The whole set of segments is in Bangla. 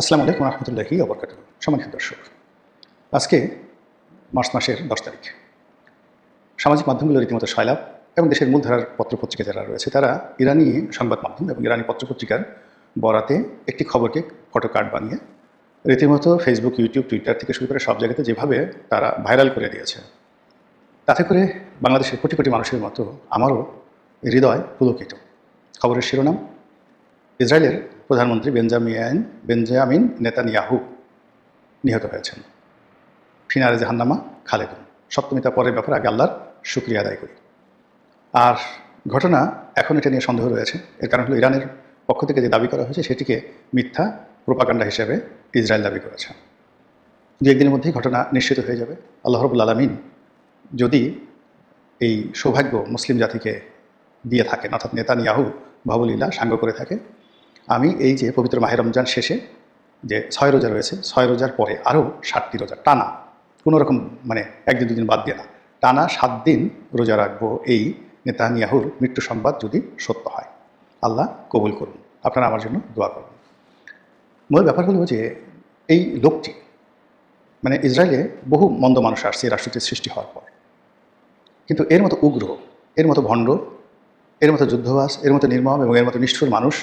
আসসালামু আলাইকুম রহমতুল্লাহি ওয়া বারাকাতুহু। সম্মানিত দর্শক, আজকে মার্চ মাসের 10 তারিখ। সামাজিক মাধ্যমগুলো রীতিমতো সয়লাব এবং দেশের মূলধারার পত্রপত্রিকা যারা রয়েছে তারা ইরানি সংবাদ মাধ্যম এবং ইরানি পত্রপত্রিকার বরাতে একটি খবরকে ফটো কার্ড বানিয়ে রীতিমতো ফেসবুক, ইউটিউব, টুইটার থেকে শুরু করে সব জায়গাতে যেভাবে তারা ভাইরাল করে দিয়েছে, তাতে করে বাংলাদেশের কোটি কোটি মানুষের মতো আমারও হৃদয় পুলকিত। খবরের শিরোনাম: ইসরায়েলের প্রধানমন্ত্রী বেঞ্জামিন নেতানিয়াহু নিহত হয়েছেন। ফিনারে জাহান্নামা খালেদুন। সপ্তমিতা পরের ব্যাপারে আগে আল্লাহর শুকরিয়া আদায় করি। আর ঘটনা এখন এটা নিয়ে সন্দেহ রয়েছে। এর কারণ হলো ইরানের পক্ষ থেকে যে দাবি করা হয়েছে সেটিকে মিথ্যা প্রোপাগান্ডা হিসেবে ইসরায়েল দাবি করেছে। দু একদিনের মধ্যেই ঘটনা নিশ্চিত হয়ে যাবে। আল্লাহ রাব্বুল আলামিন যদি এই সৌভাগ্য মুসলিম জাতিকে দিয়ে থাকেন, অর্থাৎ নেতানিয়াহু ভাবুলিল্লাহ সাঙ্গ করে থাকে, আমি এই যে পবিত্র মাহে রমজান শেষে যে 6 রোজা রয়েছে, 6 রোজার পরে আরও 7টি রোজা টানা, কোনো রকম একদিন দুদিন বাদ দিয়ে না, টানা 7 দিন রোজা রাখবো এই নেতানিয়াহুর মৃত্যু সংবাদ যদি সত্য হয়। আল্লাহ কবুল করুন। আপনারা আমার জন্য দোয়া করুন। মূল ব্যাপার হলো যে এই লোকটি ইসরায়েলে বহু মন্দ মানুষ আসছে এই রাষ্ট্রটির সৃষ্টি হওয়ার পর, কিন্তু এর মতো উগ্র, এর মতো ভণ্ড, এর মতো যুদ্ধবাস, এর মতো নির্মম এবং এর মতো নিষ্ঠুর মানুষ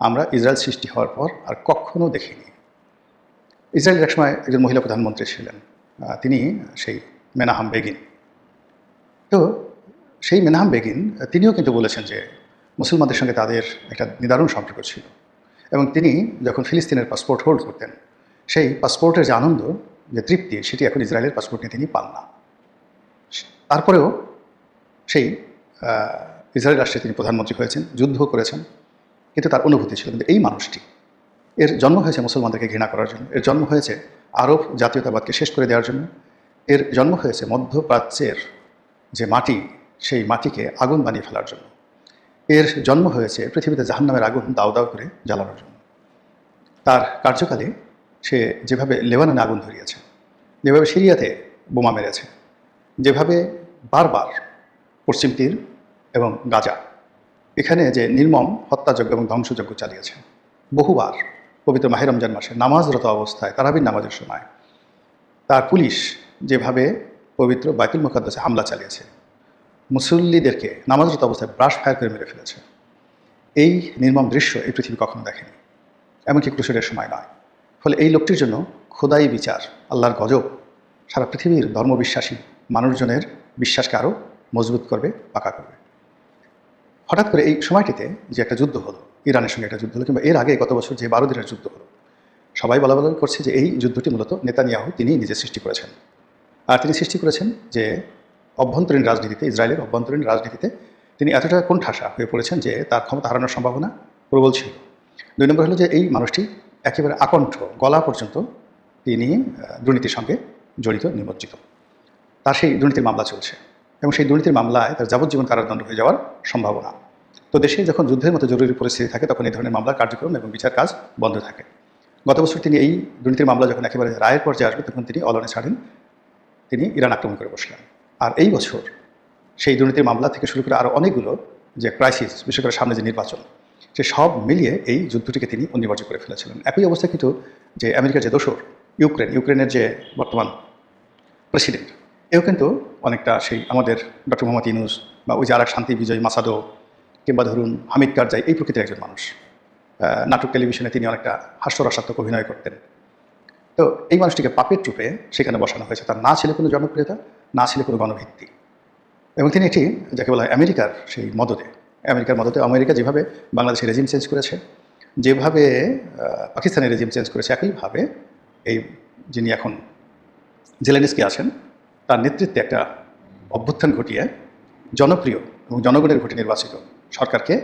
আমরা ইসরায়েল সৃষ্টি হওয়ার পর আর কখনো দেখিনি। ইসরায়েলের একসময় একজন মহিলা প্রধানমন্ত্রী ছিলেন, তিনি সেই মেনাহাম বেগিন। তো সেই মেনাহাম বেগিন তিনিও কিন্তু বলেছেন যে মুসলমানদের সঙ্গে তাদের একটা নিদারুণ সম্পর্ক ছিল, এবং তিনি যখন ফিলিস্তিনের পাসপোর্ট হোল্ড করতেন, সেই পাসপোর্টের যে আনন্দ, যে তৃপ্তি, সেটি এখন ইসরায়েলের পাসপোর্ট নিয়ে তিনি পান না। তারপরেও সেই ইসরায়েল রাষ্ট্রে তিনি প্রধানমন্ত্রী হয়েছেন, যুদ্ধ করেছেন, কিন্তু তার অনুভূতি ছিল। কিন্তু এই মানুষটি, এর জন্ম হয়েছে মুসলমানদেরকে ঘৃণা করার জন্য, এর জন্ম হয়েছে আরব জাতীয়তাবাদকে শেষ করে দেওয়ার জন্য, এর জন্ম হয়েছে মধ্যপ্রাচ্যের যে মাটি, সেই মাটিকে আগুন বানিয়ে ফেলার জন্য, এর জন্ম হয়েছে পৃথিবীতে জাহান্নামের আগুন দাউ দাউ করে জ্বালানোর জন্য। তার কার্যকালে সে যেভাবে লেবাননে আগুন ধরিয়েছে, যেভাবে সিরিয়াতে বোমা মেরেছে, যেভাবে বারবার পশ্চিম তীর এবং গাজা এখানে যে নির্মম হত্যাযজ্ঞ এবং ধ্বংসযজ্ঞ চালিয়েছে, বহুবার পবিত্র মাহে রমজান মাসে নামাজরত অবস্থায়, তারাবির নামাজের সময় তার পুলিশ যেভাবে পবিত্র বাইতুল মুকাদ্দাসে হামলা চালিয়েছে, মুসল্লিদেরকে নামাজরত অবস্থায় ব্রাশ ফায়ার করে মেরে ফেলেছে, এই নির্মম দৃশ্য এই পৃথিবী কখনো দেখেনি, এমনকি ক্রুসেডের সময় নয়। ফলে এই লোকটির জন্য খোদাই বিচার, আল্লাহর গজব সারা পৃথিবীর ধর্মবিশ্বাসী মানুষজনের বিশ্বাসকে আরও মজবুত করবে, পাকা করবে। হঠাৎ করে এই সময়টিতে যে একটা যুদ্ধ হলো, ইরানের সঙ্গে একটা যুদ্ধ হলো, কিংবা এর আগে গত বছর যে 12 দিনের যুদ্ধ হলো, সবাই বলা করছে যে এই যুদ্ধটি মূলত নেতানিয়াহু তিনি নিজে সৃষ্টি করেছেন। আর তিনি সৃষ্টি করেছেন যে অভ্যন্তরীণ রাজনীতিতে, ইসরায়েলের অভ্যন্তরীণ রাজনীতিতে তিনি এতটা কোণঠাসা হয়ে পড়েছেন যে তার ক্ষমতা হারানোর সম্ভাবনা প্রবল ছিল। 2 নম্বর হলো যে এই মানুষটি একেবারে আকণ্ঠ গলা পর্যন্ত তিনি দুর্নীতির সঙ্গে জড়িত, নিমজ্জিত। তার সেই দুর্নীতির মামলা চলছে, এবং সেই দুর্নীতির মামলায় তার যাবজ্জীবন কারাদণ্ড হয়ে যাওয়ার সম্ভাবনা। তো দেশে যখন যুদ্ধের মতো জরুরি পরিস্থিতি থাকে, তখন এই ধরনের মামলার কার্যক্রম এবং বিচার কাজ বন্ধ থাকে। গত বছর তিনি এই দুর্নীতির মামলা যখন একেবারে রায়ের পর্যায়ে আসবে, তখন তিনি অলনে ছাড়েন, তিনি ইরান আক্রমণ করে বসলেন। আর এই বছর সেই দুর্নীতির মামলা থেকে শুরু করে আরও অনেকগুলো যে ক্রাইসিস, বিশেষ করে সামনে যে নির্বাচন, সে সব মিলিয়ে এই যুদ্ধটিকে তিনি অনিবার্য করে ফেলেছিলেন। একই অবস্থা কিন্তু যে আমেরিকার যে দোসর ইউক্রেনের যে বর্তমান প্রেসিডেন্ট, এও কিন্তু অনেকটা সেই আমাদের ডক্টর মোহাম্মদ ইউনূস বা ওই যে আরেক শান্তি বিজয় মাসাদো, কিংবা ধরুন হামিদ কারজাই, এই প্রকৃতির একজন মানুষ। নাটক, টেলিভিশনে তিনি অনেকটা হাস্যরসাত্মক অভিনয় করতেন। তো এই মানুষটিকে পাপেট রূপে সেখানে বসানো হয়েছে। তার না ছিল কোনো জনপ্রিয়তা, না ছিল কোনো গণভিত্তি, এবং তিনি এটি যাকে বলা হয় আমেরিকার সেই মদদে, আমেরিকা যেভাবে বাংলাদেশের রেজিম চেঞ্জ করেছে, যেভাবে পাকিস্তানের রেজিম চেঞ্জ করেছে, একইভাবে এই যিনি এখন জেলেনস্কি আছেন, তার নেতৃত্বে একটা অভ্যুত্থান ঘটিয়ে জনপ্রিয় এবং জনগণের ভোটে নির্বাচিত সরকারকে,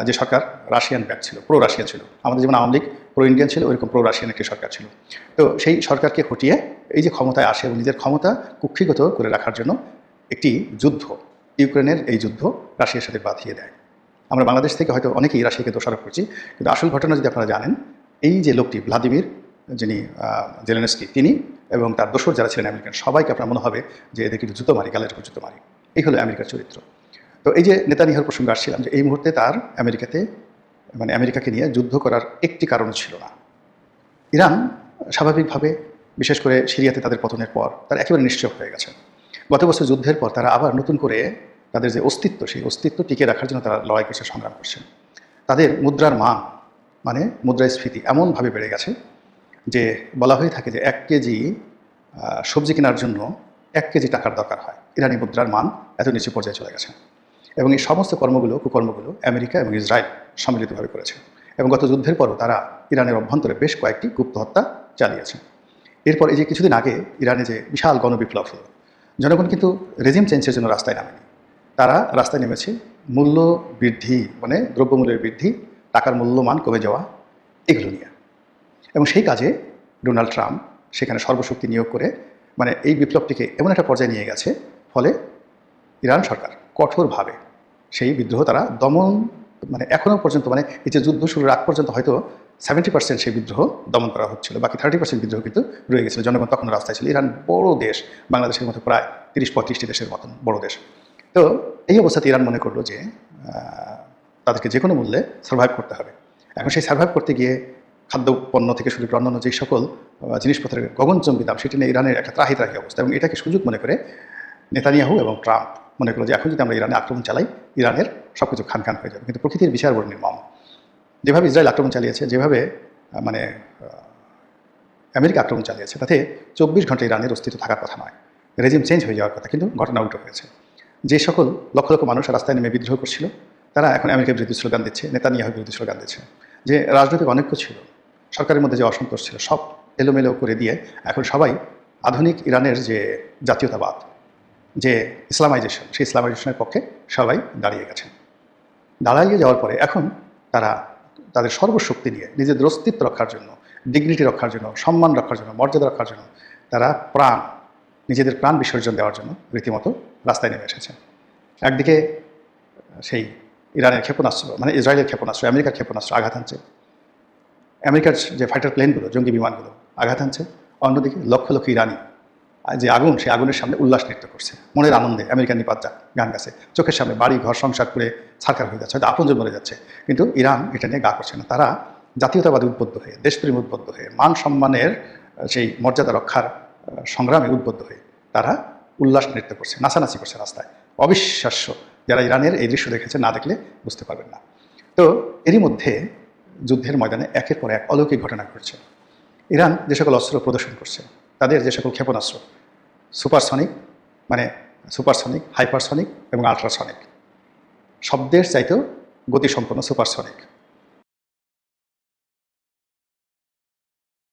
যে সরকার রাশিয়ান ব্যাক ছিল, প্রো রাশিয়ান ছিল, আমাদের যেমন আওয়ামী লীগ প্রো ইন্ডিয়ান ছিল, ওইরকম প্রো রাশিয়ান একটি সরকার ছিল। তো সেই সরকারকে হটিয়ে এই যে ক্ষমতায় আসে এবং নিজের ক্ষমতা কুক্ষিগত করে রাখার জন্য একটি যুদ্ধ, ইউক্রেনের এই যুদ্ধ রাশিয়ার সাথে বাঁধিয়ে দেয়। আমরা বাংলাদেশ থেকে হয়তো অনেকেই রাশিয়াকে দোষারোপ করছি, কিন্তু আসল ঘটনা যদি আপনারা জানেন, এই যে লোকটি ভ্লাদিমির, যিনি জেলেনস্কি, তিনি এবং তার দোসর যারা ছিলেন আমেরিকান, সবাইকে আপনার মনে হবে যে এদেরকে একটু জুতো মারি, গালের উপর জুতো মারি। এই হলো আমেরিকার চরিত্র। তো এই যে নেতানিয়াহুর প্রসঙ্গে আসছিলাম, যে এই মুহূর্তে তার আমেরিকাকে নিয়ে যুদ্ধ করার একটি কারণ ছিল না। ইরান স্বাভাবিকভাবে, বিশেষ করে সিরিয়াতে তাদের পতনের পর তারা একেবারে নিশ্চুপ হয়ে গেছে। গত বছর যুদ্ধের পর তারা আবার নতুন করে তাদের যে অস্তিত্ব, সেই অস্তিত্ব টিকিয়ে রাখার জন্য তারা লড়াই করছে, সংগ্রাম করছে। তাদের মুদ্রার মান, মানে মুদ্রাস্ফীতি এমনভাবে বেড়ে গেছে যে বলা হয়ে থাকে যে 1 কেজি সবজি কেনার জন্য 1 কেজি টাকার দরকার হয়। ইরানি মুদ্রার মান এত নিচু পর্যায়ে চলে গেছে। এবং এই সমস্ত কুকর্মগুলো আমেরিকা এবং ইসরায়েল সম্মিলিতভাবে করেছে। এবং গত যুদ্ধের পরও তারা ইরানের অভ্যন্তরে বেশ কয়েকটি গুপ্ত হত্যা চালিয়েছে। এরপর এই যে কিছুদিন আগে ইরানে যে বিশাল গণবিপ্লব হলো, জনগণ কিন্তু রেজিম চেঞ্জের জন্য রাস্তায় নামেনি। তারা রাস্তায় নেমেছে মূল্য বৃদ্ধি, মানে দ্রব্যমূল্যের বৃদ্ধি, টাকার মূল্যমান কমে যাওয়া, এগুলো নিয়ে। এবং সেই কাজে ডোনাল্ড ট্রাম্প সেখানে সর্বশক্তি নিয়োগ করে মানে এই বিপ্লবটিকে এমন একটা পর্যায়ে নিয়ে গেছে, ফলে ইরান সরকার কঠোরভাবে সেই বিদ্রোহ তারা দমন, মানে এখনও পর্যন্ত, মানে এই যে যুদ্ধ শুরুর আগ পর্যন্ত হয়তো 70% সেই বিদ্রোহ দমন করা হচ্ছিল, বাকি 30% বিদ্রোহ কিন্তু রয়ে গেছিলো। জনগণ তখন রাস্তায় ছিল। ইরান বড় দেশ, বাংলাদেশের মতো প্রায় 30-35টি দেশের মতন বড় দেশ। তো এই অবস্থাতে ইরান মনে করলো যে তাদেরকে যে কোনো মূল্যে সার্ভাইভ করতে হবে। এখন সেই সার্ভাইভ করতে গিয়ে খাদ্য পণ্য থেকে শুরু করে অন্যান্য যে সকল জিনিসপত্রের গগনচম্বী দাম, সেটি নিয়ে ইরানের একটা ত্রাহি অবস্থা। এবং এটাকে সুযোগ মনে করে নেতানিয়াহু এবং ট্রাম্প মনে করলো যে এখন যদি আমরা ইরানে আক্রমণ চালাই, ইরানের সব কিছু খান খান হয়ে যাবে। কিন্তু প্রকৃতির বিচার বড় নির্মম। যেভাবে ইসরায়েল আক্রমণ চালিয়েছে, যেভাবে মানে আমেরিকা আক্রমণ চালিয়েছে, তাতে 24 ঘন্টা ইরানের অস্তিত্ব থাকার কথা নয়, রেজিম চেঞ্জ হয়ে যাওয়ার কথা। কিন্তু ঘটনা উল্টো হয়েছে। যে সকল লক্ষ লক্ষ মানুষ রাস্তায় নেমে বিদ্রোহ করছিল, তারা এখন আমেরিকার বিরুদ্ধে স্লোগান দিচ্ছে, নেতানিয়াহুর বিরুদ্ধে স্লোগান দিচ্ছে। যে রাজনৈতিক অনৈক্য ছিল, সরকারের মধ্যে যে অসন্তোষ ছিল, সব এলোমেলো করে দিয়ে এখন সবাই আধুনিক ইরানের যে জাতীয়তাবাদ, যে ইসলামাইজেশন, সেই ইসলামাইজেশনের পক্ষে সবাই দাঁড়িয়ে গেছেন। দাঁড়িয়ে যাওয়ার পরে এখন তারা তাদের সর্বশক্তি নিয়ে নিজেদের অস্তিত্ব রক্ষার জন্য, ডিগনিটি রক্ষার জন্য, সম্মান রক্ষার জন্য, মর্যাদা রক্ষার জন্য তারা নিজেদের প্রাণ বিসর্জন দেওয়ার জন্য রীতিমতো রাস্তায় নেমে এসেছে। একদিকে সেই ইরানের ক্ষেপণাস্ত্র, মানে ইসরায়েলের ক্ষেপণাস্ত্র, আমেরিকার ক্ষেপণাস্ত্র আঘাত হানছে, আমেরিকার যে ফাইটার প্লেনগুলো, জঙ্গি বিমানগুলো আঘাত হানছে। অন্যদিকে লক্ষ লক্ষ ইরানি যে আগুন, সেই আগুনের সামনে উল্লাস নৃত্য করছে, মনের আনন্দে আমেরিকান নিপাত গান গাছে, চোখের সামনে বাড়ি ঘর সংসার করে ছারখার হয়ে যাচ্ছে, হয়তো আপনজন মরে যাচ্ছে, কিন্তু ইরান এটা নিয়ে গা করছে না। তারা জাতীয়তাবাদী উদ্বুদ্ধ হয়ে, দেশপ্রেম উদ্বুদ্ধ হয়ে, মান সম্মানের সেই মর্যাদা রক্ষার সংগ্রামে উদ্বুদ্ধ হয়ে তারা উল্লাস নৃত্য করছে, নাচানাচি করছে রাস্তায়। অবিশ্বাস্য। যারা ইরানের এই দৃশ্য দেখেছে, না দেখলে বুঝতে পারবেন না। তো এরই মধ্যে যুদ্ধের ময়দানে একের পর এক অলৌকিক ঘটনা ঘটছে। ইরান যে সকল অস্ত্র প্রদর্শন করছে, তাদের যে সকল ক্ষেপণাস্ত্র, সুপারসনিক, মানে সুপারসনিক, হাইপারসনিক এবং আলট্রাসনিক, শব্দের চাইতেও গতিসম্পন্ন সুপারসনিক,